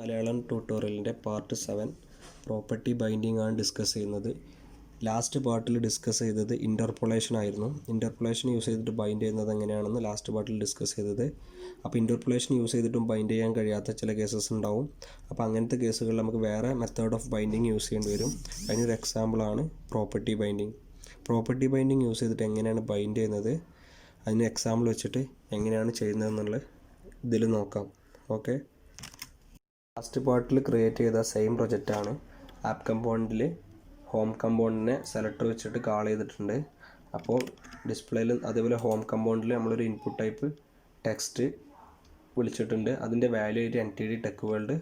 Malayalam ട്യൂട്ടോറിയലിൻ്റെ part 7 property binding ആണ് discuss ചെയ്യുന്നത്. Last പാർട്ടിൽ ഡിസ്കസ് ചെയ്തത് ഇൻ്റർപൊളേഷൻ ആയിരുന്നു. ഇൻ്റർപൊളേഷൻ യൂസ് ചെയ്തിട്ട് ബൈൻഡ് ചെയ്യുന്നത് എങ്ങനെയാണെന്ന് ലാസ്റ്റ് പാർട്ടിൽ ഡിസ്കസ് ചെയ്തത്. അപ്പോൾ ഇൻ്റർപൊളേഷൻ യൂസ് ചെയ്തിട്ടും ബൈൻഡ് ചെയ്യാൻ കഴിയാത്ത ചില കേസസ് ഉണ്ടാവും. അപ്പോൾ അങ്ങനത്തെ കേസുകളിൽ നമുക്ക് വേറെ മെത്തേഡ് ഓഫ് ബൈൻഡിങ് യൂസ് ചെയ്യേണ്ടി വരും. അതിനൊരു എക്സാമ്പിളാണ് property binding. Property binding use ചെയ്തിട്ട് എങ്ങനെയാണ് ബൈൻഡ് ചെയ്യുന്നത്, അതിന് എക്സാമ്പിൾ വെച്ചിട്ട് എങ്ങനെയാണ് ചെയ്യുന്നതെന്നുള്ള ഇതിൽ നോക്കാം. ഓക്കെ, ലാസ്റ്റ് പാർട്ടിൽ ക്രിയേറ്റ് ചെയ്ത സെയിം പ്രൊജക്റ്റാണ്. ആപ്പ് കമ്പോണൻറ്റിൽ ഹോം കമ്പോണൻറ്റിനെ സെലക്ടർ വെച്ചിട്ട് കാൾ ചെയ്തിട്ടുണ്ട്. അപ്പോൾ ഡിസ്പ്ലേയിൽ അതേപോലെ ഹോം കമ്പോണൻറ്റിൽ നമ്മളൊരു ഇൻപുട്ട് ടൈപ്പ് ടെക്സ്റ്റ് വിളിച്ചിട്ടുണ്ട്. അതിൻ്റെ വാല്യൂ ആയിട്ട് NTD ടെക് വേൾഡ്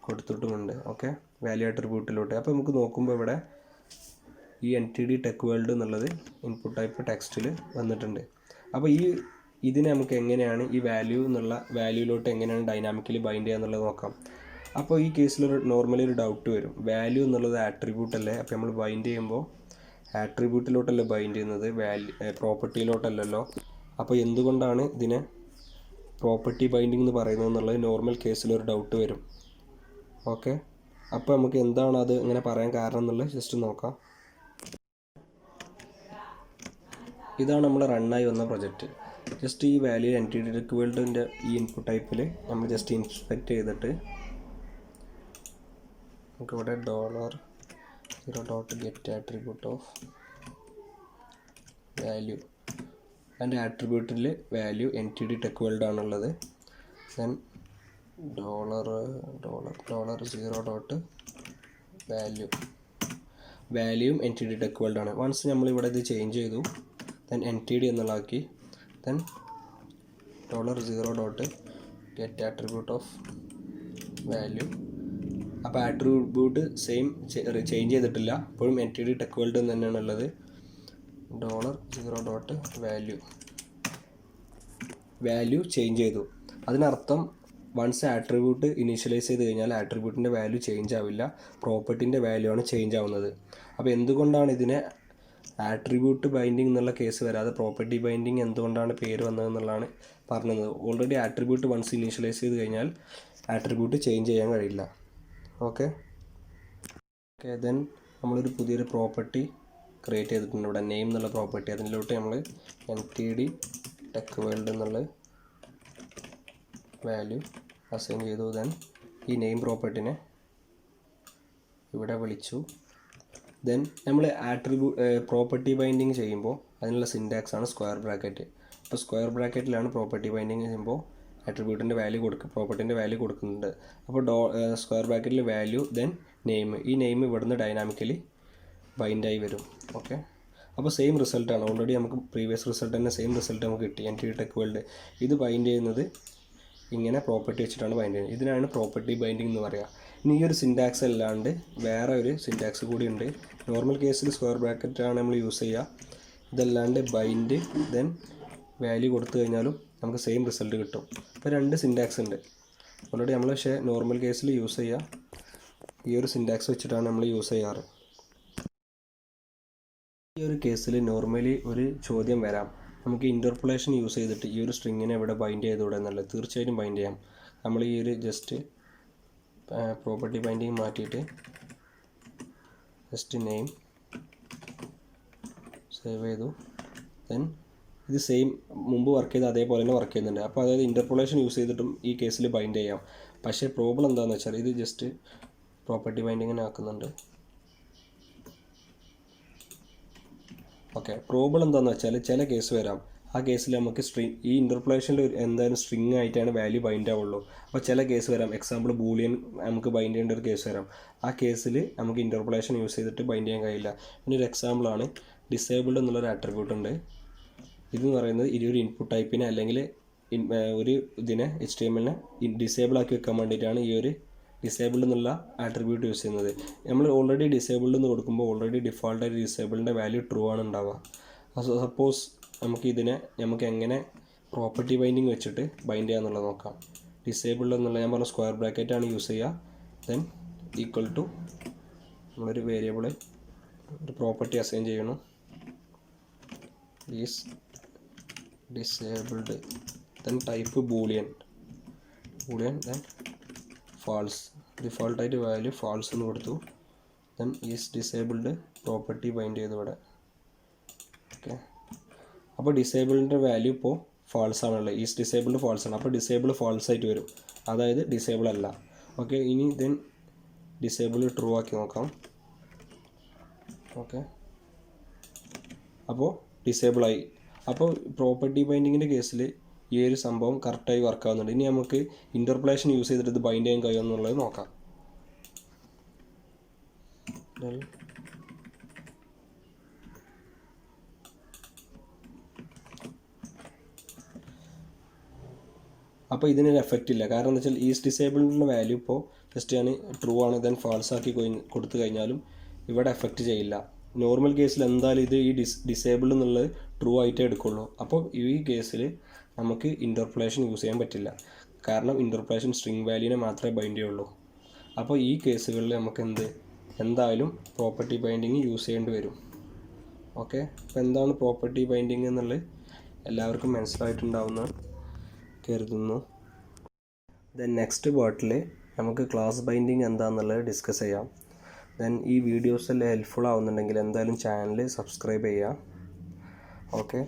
കൊടുത്തിട്ടുമുണ്ട്. ഓക്കെ, വാല്യൂ അട്രിബ്യൂട്ടിലോട്ട്. അപ്പോൾ നമുക്ക് നോക്കുമ്പോൾ ഇവിടെ ഈ NTD ടെക് വേൾഡ് എന്നുള്ളത് ഇൻപുട്ട് ടൈപ്പ് ടെക്സ്റ്റിൽ വന്നിട്ടുണ്ട്. അപ്പോൾ ഇതിനെ നമുക്ക് എങ്ങനെയാണ് ഈ വാല്യൂ എന്നുള്ള വാല്യൂയിലോട്ട് എങ്ങനെയാണ് ഡൈനാമിക്കലി ബൈൻഡ് ചെയ്യുക എന്നുള്ളത് നോക്കാം. അപ്പോൾ ഈ കേസിൽ നോർമലി ഒരു ഡൗട്ട് വരും, വാല്യൂ എന്നുള്ളത് ആട്രിബ്യൂട്ട് അല്ലേ? അപ്പോൾ നമ്മൾ ബൈൻഡ് ചെയ്യുമ്പോൾ ആട്രിബ്യൂട്ടിലോട്ടല്ലേ ബൈൻഡ് ചെയ്യുന്നത്, പ്രോപ്പർട്ടിയിലോട്ടല്ലല്ലോ. അപ്പോൾ എന്തുകൊണ്ടാണ് ഇതിനെ പ്രോപ്പർട്ടി ബൈൻഡിങ് എന്ന് പറയുന്നത് എന്നുള്ളത് നോർമൽ കേസിലൊരു ഡൗട്ട് വരും. ഓക്കെ, അപ്പോൾ നമുക്ക് എന്താണ് അത് ഇങ്ങനെ പറയാൻ കാരണം എന്നുള്ളത് ജസ്റ്റ് നോക്കാം. ഇതാണ് നമ്മൾ റണ്ണായി വന്ന പ്രൊജക്റ്റ്. ജസ്റ്റ് ഈ വാല്യൂ NTD ടെക് വേൾഡിൻ്റെ ഈ ഇൻപുട്ട് ടൈപ്പിൽ നമ്മൾ ജസ്റ്റ് ഇൻസ്പെക്ട് ചെയ്തിട്ട് നമുക്കിവിടെ $0.get attribute of value, അതിൻ്റെ ആട്രിബ്യൂട്ടിൽ വാല്യൂ NTD ടെക് വേൾഡ് ആണുള്ളത്. ദെൻ വാല്യൂയും NTD ടെക് വേൾഡ് ആണ്. വൺസ് നമ്മളിവിടെ ഇത് ചേഞ്ച് ചെയ്തു, ദെൻ NTD എന്നുള്ളതാക്കി, then $0.get attribute of value. അപ്പോൾ ആട്രിബ്യൂട്ട് സെയിം ചേഞ്ച് ചെയ്തിട്ടില്ല, അപ്പോഴും NTD ടെക് വേൾഡ് എന്ന് തന്നെയാണ് ഉള്ളത്. വാല്യൂ ചേഞ്ച് ചെയ്തു. അതിനർത്ഥം വൺസ് ആട്രിബ്യൂട്ട് ഇനീഷ്യലൈസ് ചെയ്ത് കഴിഞ്ഞാൽ ആട്രിബ്യൂട്ടിൻ്റെ വാല്യൂ ചേഞ്ച് ആവില്ല, പ്രോപ്പർട്ടിൻ്റെ വാല്യൂ ആണ് ചേഞ്ച് ആവുന്നത്. അപ്പോൾ എന്തുകൊണ്ടാണ് ഇതിനെ ആട്രിബ്യൂട്ട് ബൈൻഡിങ് എന്നുള്ള കേസ് വരാതെ പ്രോപ്പർട്ടി ബൈൻഡിങ് എന്തുകൊണ്ടാണ് പേര് വന്നതെന്നുള്ളതാണ് പറഞ്ഞത്. ഓൾറെഡി ആട്രിബ്യൂട്ട് വൺസ് ഇനീഷ്യലൈസ് ചെയ്ത് കഴിഞ്ഞാൽ ആട്രിബ്യൂട്ട് ചേഞ്ച് ചെയ്യാൻ കഴിയില്ല. ഓക്കെ, ദെൻ നമ്മളൊരു പുതിയൊരു പ്രോപ്പർട്ടി ക്രിയേറ്റ് ചെയ്തിട്ടുണ്ട് ഇവിടെ, നെയിം എന്നുള്ള പ്രോപ്പർട്ടി. അതിലോട്ട് നമ്മൾ NTD ടെക് വേൾഡ് എന്നുള്ള വാല്യൂ അസൈൻ ചെയ്തു. ദെൻ ഈ നെയിം പ്രോപ്പർട്ടിനെ ഇവിടെ വിളിച്ചു. ദെൻ നമ്മൾ പ്രോപ്പർട്ടി ബൈൻഡിങ് ചെയ്യുമ്പോൾ അതിനുള്ള സിൻറ്റാക്സ് ആണ് സ്ക്വയർ ബ്രാക്കറ്റ്. അപ്പോൾ സ്ക്വയർ ബ്രാക്കറ്റിലാണ് പ്രോപ്പർട്ടി ബൈൻഡിങ് ചെയ്യുമ്പോൾ ആട്രിബ്യൂട്ടിൻ്റെ വാല്യൂ പ്രോപ്പർട്ടിൻ്റെ വാല്യൂ കൊടുക്കുന്നുണ്ട്. അപ്പോൾ സ്ക്വയർ ബ്രാക്കറ്റിൽ വാല്യൂ ദെൻ നെയിം, ഈ നെയിം ഇവിടുന്ന് ഡൈനാമിക്കലി ബൈൻഡായി വരും. ഓക്കെ, അപ്പോൾ സെയിം റിസൾട്ടാണ്. ഓൾറെഡി നമുക്ക് പ്രീവിയസ് റിസൾട്ട് തന്നെ സെയിം റിസൾട്ട് നമുക്ക് കിട്ടി. NTD ടെക് വേൾഡ് ഇത് ബൈൻഡ് ചെയ്യുന്നത് ഇങ്ങനെ പ്രോപ്പർട്ടി വെച്ചിട്ടാണ് ബൈൻഡ് ചെയ്യുന്നത്. ഇതിനാണ് പ്രോപ്പർട്ടി ബൈൻഡിങ് എന്ന് പറയുക. ഇനി ഈ ഒരു സിൻറ്റാക്സ് അല്ലാണ്ട് വേറെ ഒരു സിൻറ്റാക്സ് കൂടി ഉണ്ട്. നോർമൽ കേസിൽ സ്ക്വയർ ബ്രാക്കറ്റാണ് നമ്മൾ യൂസ് ചെയ്യുക. ഇതല്ലാണ്ട് ബൈൻഡ് ദെൻ വാല്യൂ കൊടുത്തു കഴിഞ്ഞാലും നമുക്ക് സെയിം റിസൾട്ട് കിട്ടും. അപ്പോൾ രണ്ട് സിൻറ്റാക്സ് ഉണ്ട് ഓൾറെഡി നമ്മൾ, പക്ഷേ നോർമൽ കേസിൽ യൂസ് ചെയ്യുക ഈ ഒരു സിൻറ്റാക്സ് വെച്ചിട്ടാണ് നമ്മൾ യൂസ് ചെയ്യാറ്. ഈ ഒരു കേസിൽ നോർമലി ഒരു ചോദ്യം വരാം, നമുക്ക് ഇൻ്റർപൊളേഷൻ യൂസ് ചെയ്തിട്ട് ഈ ഒരു സ്ട്രിങ്ങിനെ ഇവിടെ ബൈൻഡ് ചെയ്തുകൂടെ എന്നുള്ളത്. തീർച്ചയായിട്ടും ബൈൻഡ് ചെയ്യാം. നമ്മൾ ഈ ഒരു ജസ്റ്റ് പ്രോപ്പർട്ടി ബൈൻഡിങ് മാറ്റിയിട്ട് ജസ്റ്റ് നെയിം സേവ് ചെയ്തു. ദെൻ ഇത് സെയിം മുമ്പ് വർക്ക് ചെയ്ത് അതേപോലെ തന്നെ വർക്ക് ചെയ്യുന്നുണ്ട്. അപ്പോൾ അതായത് ഇൻ്റർപൊളേഷൻ യൂസ് ചെയ്തിട്ടും ഈ കേസിൽ ബൈൻഡ് ചെയ്യാം. പക്ഷേ പ്രോബ്ലം എന്താണെന്ന് വെച്ചാൽ ഇത് ജസ്റ്റ് പ്രോപ്പർട്ടി ബൈൻഡിങ്ങിനെ ആക്കുന്നുണ്ട്. ഓക്കെ, പ്രോബ്ലം എന്താണെന്ന് വെച്ചാൽ ചില കേസ് വരാം, ആ കേസിൽ നമുക്ക് ഈ ഇൻ്റർപൊളേഷനിൽ എന്തായാലും സ്ട്രിങ് ആയിട്ടാണ് വാല്യൂ ബൈൻഡ് ആവുള്ളൂ. അപ്പോൾ ചില കേസ് വരാം, എക്സാമ്പിൾ ബൂളിയൻ നമുക്ക് ബൈൻഡ് ചെയ്യേണ്ട ഒരു കേസ് വരാം. ആ കേസിൽ നമുക്ക് ഇൻ്റർപൊളേഷൻ യൂസ് ചെയ്തിട്ട് ബൈൻഡ് ചെയ്യാൻ കഴിയില്ല. പിന്നെ ഒരു എക്സാമ്പിളാണ് ഡിസേബിൾഡ് എന്നുള്ളൊരു ആട്രിബ്യൂട്ട് ഉണ്ട്. ഇതെന്ന് പറയുന്നത് ഒരു ഇൻപുട്ട് ടൈപ്പിനെ അല്ലെങ്കിൽ ഒരു ഇതിനെ HTML ഡിസേബിൾ ആക്കി വെക്കാൻ വേണ്ടിയിട്ടാണ് ഈ ഒരു ഡിസേബിൾഡ് എന്നുള്ള ആട്രിബ്യൂട്ട് യൂസ് ചെയ്യുന്നത്. നമ്മൾ ഓൾറെഡി ഡിസേബിൾഡ് എന്ന് കൊടുക്കുമ്പോൾ ഓൾറെഡി ഡിഫോൾട്ടായിട്ട് ഡിസേബിളിൻ്റെ വാല്യൂ ട്രൂ ആണ് ഉണ്ടാവുക. സപ്പോസ് നമുക്ക് എങ്ങനെ പ്രോപ്പർട്ടി ബൈൻഡിങ് വെച്ചിട്ട് ബൈൻഡ് ചെയ്യാന്നുള്ളത് നോക്കാം. ഡിസേബിൾഡ് എന്നുള്ള ഞാൻ പറഞ്ഞ സ്ക്വയർ ബ്രാക്കറ്റാണ് യൂസ് ചെയ്യുക. ദെൻ ഈക്വൽ ടു നമ്മളൊരു വേരിയബിൾ ഒരു പ്രോപ്പർട്ടി അസൈൻ ചെയ്യണം. Is disabled, then type boolean then false. ഡിഫോൾട്ടായിട്ട് വാല്യൂ ഫാൾസ് എന്ന് കൊടുത്തു. Then is disabled property bind ചെയ്തു ഇവിടെ. ഓക്കെ, അപ്പോൾ ഡിസേബിളിൻ്റെ വാല്യൂ ഇപ്പോൾ ഫാൾസ് ആണുള്ളത്. ഈസ് ഡിസേബിൾഡ് ഫാൾസ് ആണ്. അപ്പോൾ ഡിസേബിൾ ഫാൾസ് ആയിട്ട് വരും, അതായത് ഡിസേബിൾ അല്ല. ഓക്കെ, ഇനി ദെൻ ഡിസേബിൾ ട്രൂ ആക്കി നോക്കാം. ഓക്കെ, അപ്പോൾ ഡിസേബിളായി. അപ്പോൾ പ്രോപ്പർട്ടി ബൈൻഡിങ്ങിൻ്റെ കേസിൽ ഈ ഒരു സംഭവം കറക്റ്റായി വർക്ക് ആവുന്നുണ്ട്. ഇനി നമുക്ക് ഇൻ്റർപോളേഷൻ യൂസ് ചെയ്തിട്ട് ഇത് ബൈൻഡ് ചെയ്യാൻ കഴിയുമെന്നുള്ളത് നോക്കാം. അപ്പോൾ ഇതിനൊരു എഫക്റ്റ് ഇല്ല. കാരണം എന്താ വെച്ചാൽ ഈസ് ഡിസേബിളിൻ്റെ വാല്യൂ ഇപ്പോൾ ജസ്റ്റ് ഞാൻ ട്രൂ ആണ് ദെൻ ഫാൾസ് ആക്കി കൊടുത്തു കഴിഞ്ഞാലും ഇവിടെ എഫക്റ്റ് ചെയ്യില്ല. നോർമൽ കേസിൽ എന്തായാലും ഇത് ഈ ഡിസേബിൾ എന്നുള്ളത് ട്രൂ ആയിട്ടേ എടുക്കുള്ളൂ. അപ്പോൾ ഈ കേസിൽ നമുക്ക് ഇൻ്റർപോളേഷൻ യൂസ് ചെയ്യാൻ പറ്റില്ല. കാരണം ഇൻ്റർപോളേഷൻ സ്ട്രിംഗ് വാല്യൂവിനെ മാത്രമേ ബൈൻഡ് ചെയ്യുള്ളൂ. അപ്പോൾ ഈ കേസുകളിൽ നമുക്ക് എന്തായാലും പ്രോപ്പർട്ടി ബൈൻഡിങ് യൂസ് ചെയ്യേണ്ടി വരും. ഓക്കെ, അപ്പോൾ എന്താണ് പ്രോപ്പർട്ടി ബൈൻഡിങ് എന്നുള്ളത് എല്ലാവർക്കും മനസ്സിലായിട്ടുണ്ടാവുമെന്ന് കരുതുന്നു. ദെൻ നെക്സ്റ്റ് പാർട്ടിൽ നമുക്ക് ക്ലാസ് ബൈൻഡിങ് എന്താണെന്നുള്ളത് ഡിസ്കസ് ചെയ്യാം. ദെൻ ഈ വീഡിയോസ് എല്ലാം ഹെൽപ്ഫുൾ ആവുന്നുണ്ടെങ്കിൽ എന്തായാലും ചാനൽ സബ്സ്ക്രൈബ് ചെയ്യുക. ഓക്കെ.